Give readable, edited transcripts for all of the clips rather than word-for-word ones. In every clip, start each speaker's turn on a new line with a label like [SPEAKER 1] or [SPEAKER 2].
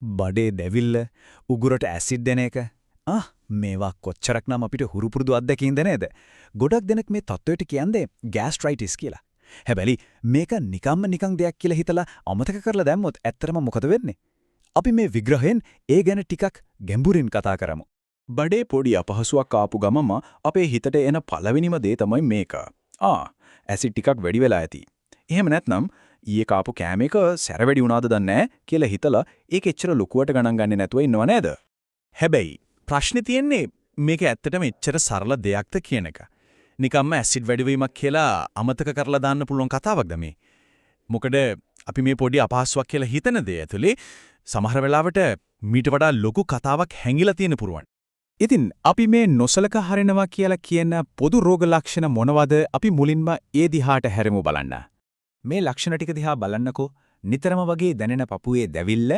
[SPEAKER 1] බඩේ දැවිල්ල, උගුරට ඇසිඩ් දෙන එක. මේවා කොච්චරක්නම් අපිට හුරු පුරුදු අත්දැකීම්ද නේද? ගොඩක් දෙනෙක් මේ තත්ත්වයට කියන්නේ ગેස්ට්‍රයිටිස් කියලා. හැබැයි මේක නිකන් දෙයක් කියලා හිතලා අමතක කරලා දැම්මොත් ඇත්තටම මොකද වෙන්නේ? අපි මේ විග්‍රහයෙන් ඒ ගැන ටිකක් ගැඹුරින් කතා කරමු.
[SPEAKER 2] බඩේ පොඩි අපහසුයක් ආපු ගමම අපේ හිතට එන පළවෙනිම දේ තමයි මේක. ඇසිඩ් ටිකක් වැඩි වෙලා ඇති. එහෙම නැත්නම් ඊයේ කාපු කෑම එක සැර වැඩි වුණාද දන්නේ නැහැ කියලා හිතලා ඒක එච්චර ලොකුවට ගණන් ගන්නේ නැතුව ඉන්නව නේද?
[SPEAKER 3] හැබැයි ප්‍රශ්නේ තියෙන්නේ මේක ඇත්තටම එච්චර සරල දෙයක්ද කියන එක. නිකම්ම ඇසිඩ් වැඩිවීමක් කියලා අමතක කරලා දාන්න පුළුවන් කතාවක්ද මේ? මොකද අපි මේ පොඩි අපහසුයක් කියලා හිතන දේ ඇතුලේ සමහර වෙලාවට මීට වඩා ලොකු කතාවක් හැංගිලා තියෙන පුරුවන්.
[SPEAKER 2] ඉතින් අපි මේ නොසලකා හරිනවා කියලා කියන පොදු රෝග ලක්ෂණ මොනවද? අපි මුලින්ම ඒ දිහාට හැරෙමු බලන්න.
[SPEAKER 1] මේ ලක්ෂණ ටික දිහා බලන්නකෝ. නිතරම වගේ දැනෙන පපුවේ දැවිල්ල,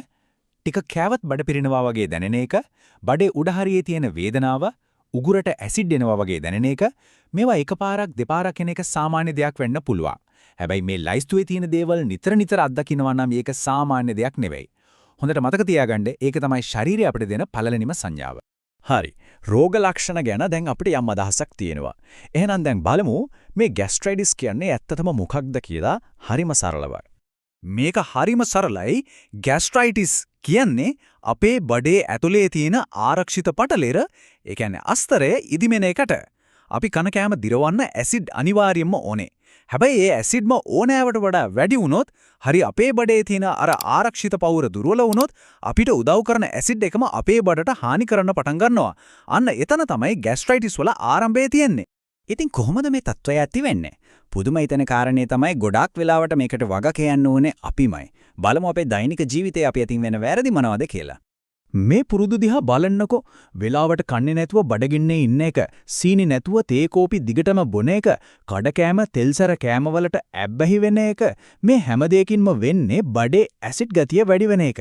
[SPEAKER 1] ටික කෑවත් බඩ පිරෙනවා වගේ දැනෙන එක, බඩේ උඩ හරියේ තියෙන වේදනාව, උගුරට ඇසිඩ් එනවා වගේ දැනෙන එක, මේවා එකපාරක් දෙපාරක් එන එක සාමාන්‍ය දෙයක් වෙන්න පුළුවන්. හැබැයි මේ ලයිස්තුවේ තියෙන දේවල් නිතර අත්දකින්නවා නම් ඒක සාමාන්‍ය දෙයක් නෙවෙයි. හොඳට මතක තියාගන්න ඒක තමයි ශරීරය අපිට දෙන පළවෙනිම සංඥාව.
[SPEAKER 3] හරි. රෝග ලක්ෂණ ගැන දැන් අපිට යම් අදහසක් තියෙනවා. එහෙනම් දැන් බලමු මේ ગેස්ට්‍රයිටිස් කියන්නේ ඇත්තටම මොකක්ද කියලා හරිම සරලව.
[SPEAKER 1] මේක හරිම සරලයි. ગેස්ට්‍රයිටිස් කියන්නේ අපේ බඩේ ඇතුලේ තියෙන ආරක්ෂිත පටලෙර, ඒ කියන්නේ අස්තරය ඉදිමෙන එකට. අපි කන කෑම දිරවන්න ඇසිඩ් අනිවාර්යයෙන්ම ඕනේ. හැබැයි ඒ ඇසිඩ්ම ඕනෑවට වඩා වැඩි වුණොත්, හරි අපේ බඩේ තියෙන අර ආරක්ෂිත පවුර දුර්වල වුණොත්, අපිට උදව් කරන ඇසිඩ් එකම අපේ බඩට හානි කරන්න පටන් ගන්නවා. අන්න එතන තමයි ગેස්ට්‍රයිටිස් වල ආරම්භය තියෙන්නේ.
[SPEAKER 4] ඉතින් කොහොමද මේ තත්ත්වය ඇති වෙන්නේ? පුදුම හිතෙන කාරණේ තමයි ගොඩාක් වෙලාවට මේකට වග කියන්න ඕනේ අපිමයි. බලමු අපේ දෛනික ජීවිතේ අපි අතින් වෙන වැරදි මොනවද කියලා.
[SPEAKER 2] මේ පුරුදු දිහා බලන්නකෝ. වෙලාවට කන්නේ නැතුව බඩගින්නේ ඉන්න එක, සීනි නැතුව තේ කෝපි දිගටම බොන එක, කඩ කෑම තෙල්සර කෑම වලට ඇබ්බැහි වෙන එක, මේ හැම දෙයකින්ම වෙන්නේ බඩේ ඇසිඩ් ගතිය වැඩි වෙන එක.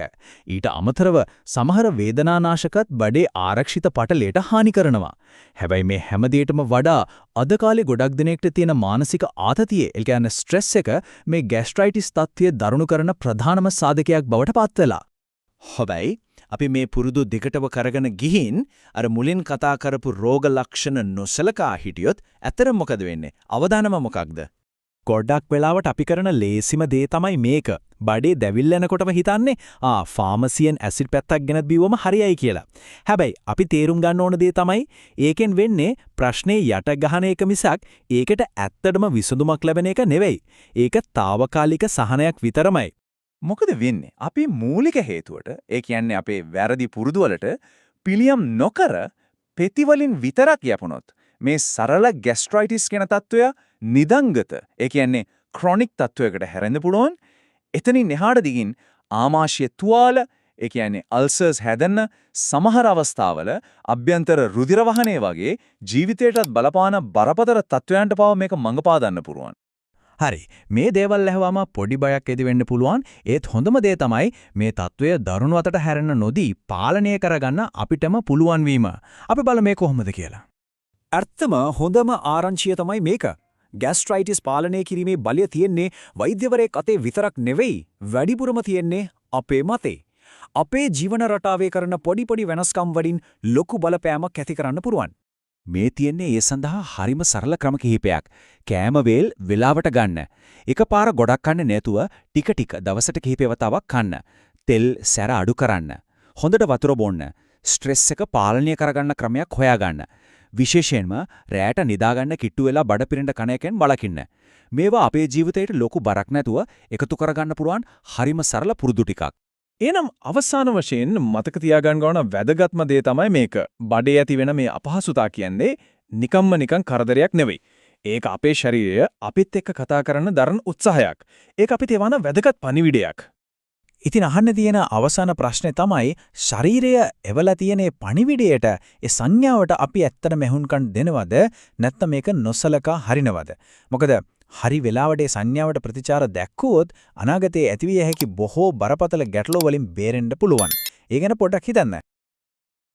[SPEAKER 2] ඊට අමතරව සමහර වේදනානාශකත් බඩේ ආරක්ෂිත පටලයට හානි කරනවා. හැබැයි මේ හැම දෙයකටම වඩා අද කාලේ ගොඩක් දෙනෙක්ට තියෙන මානසික ආතතිය, ඒ කියන්නේ ස්ට්‍රෙස් එක මේ ગેස්ට්‍රයිටිස් තත්ත්වය දරුණු කරන ප්‍රධානම සාධකයක් බවට පත් වෙලා.
[SPEAKER 3] හැබැයි අපි මේ පුරුදු දිගටම කරගෙන ගිහින් අර මුලින් කතා කරපු රෝග ලක්ෂණ නොසලකා හිටියොත් ඇත්තට මොකද වෙන්නේ? අවදානම මොකක්ද?
[SPEAKER 2] ගොඩක් වෙලාවට අපි කරන ලේසිම දේ තමයි මේක. බඩේ දැවිල්ල යනකොටම හිතන්නේ ෆාමසියෙන් ඇසිඩ් පැත්තක් ගෙනත් බිව්වම හරියයි කියලා. හැබැයි අපි තේරුම් ගන්න ඕන දේ තමයි ඒකෙන් වෙන්නේ ප්‍රශ්නේ යට ගහන එක මිසක් ඒකට ඇත්තටම විසඳුමක් ලැබෙන එක නෙවෙයි. ඒක తాවකාලික සහනයක් විතරමයි.
[SPEAKER 1] මොකද වෙන්නේ? අපි මූලික හේතුවට, ඒ කියන්නේ අපේ වැරදි පුරුදු වලට පිළියම් නොකර පෙතිවලින් විතරක් යපුණොත් මේ සරල ગેස්ට්‍රයිටිස් කියන තත්වය නිදංගත, ඒ කියන්නේ ක්‍රොනික් තත්වයකට හැරෙන්න පුළුවන්. එතනින් එහාට දිගින් ආමාශය තුවාල, ඒ කියන්නේ අල්සර්ස් හැදෙන්න, සමහර අවස්ථාවල අභ්‍යන්තර රුධිර වහනය වගේ ජීවිතයටත් බලපාන බරපතල තත්වයන්ට පවා මේක මඟ පාදන්න පුළුවන්.
[SPEAKER 2] හරි. මේ දේවල් ඇහුවාම පොඩි බයක් ඇති වෙන්න පුළුවන්. ඒත් හොඳම දේ තමයි මේ తත්වය දරුණු අතට හැරෙන්න නොදී පාලනය කරගන්න අපිටම පුළුවන් වීම. අපි බලමු මේ කොහොමද කියලා.
[SPEAKER 1] අර්ථම හොඳම ආරංචිය තමයි මේක. ગેස්ට්‍රයිටිස් පාලනය කිරීමේ බලය තියෙන්නේ වෛද්‍යවරයෙක් අතේ විතරක් නෙවෙයි, වැඩිපුරම තියෙන්නේ අපේ මතේ. අපේ ජීවන රටාවේ කරන පොඩි වෙනස්කම් වලින් ලොකු බලපෑමක් ඇති කරන්න පුළුවන්.
[SPEAKER 2] මේ තියෙන්නේ ඒ සඳහා හරිම සරල ක්‍රම කිහිපයක්. කෑම වේල් වෙලාවට ගන්න. එකපාර ගොඩක් කන්න නැතුව ටික දවසට කිහිප වතාවක් කන්න. තෙල් සැර අඩු කරන්න. හොඳට වතුර බොන්න. ස්ට්‍රෙස් එක පාලනය කරගන්න ක්‍රමයක් හොයාගන්න. විශේෂයෙන්ම රැයට නිදාගන්න කිට්ටු වෙලා බඩ පිරෙන්න කන එකෙන් වළකින්න. මේවා අපේ ජීවිතයට ලොකු බරක් නැතුව එකතු කරගන්න පුළුවන් හරිම සරල පුරුදු ටිකක්.
[SPEAKER 3] එහෙනම් අවසාන වශයෙන් මතක තියාගන්න ඕන වැදගත්ම දේ තමයි මේක. බඩේ ඇති වෙන මේ අපහසුතාව කියන්නේ නිකන් කරදරයක් නෙවෙයි. ඒක අපේ ශරීරය අපිත් එක්ක කතා කරන දරන උත්සාහයක්. ඒක අපිට එවන වැදගත් පණිවිඩයක්.
[SPEAKER 2] ඉතින් අහන්න තියෙන අවසාන ප්‍රශ්නේ තමයි ශරීරය එවලා තියෙන පණිවිඩයට, ඒ සංඥාවට අපි ඇත්තට මෙහුම්කන් දෙනවද නැත්නම් මේක නොසලකා හරිනවද? මොකද හරි වෙලාවට ඒ සංඥාවට ප්‍රතිචාර දැක්කුවොත් අනාගතයේ ඇතිවිය හැකි බොහෝ බරපතල ගැටලු වලින් බේරෙන්න පුළුවන්. ඒ ගැන පොඩ්ඩක් හිතන්න.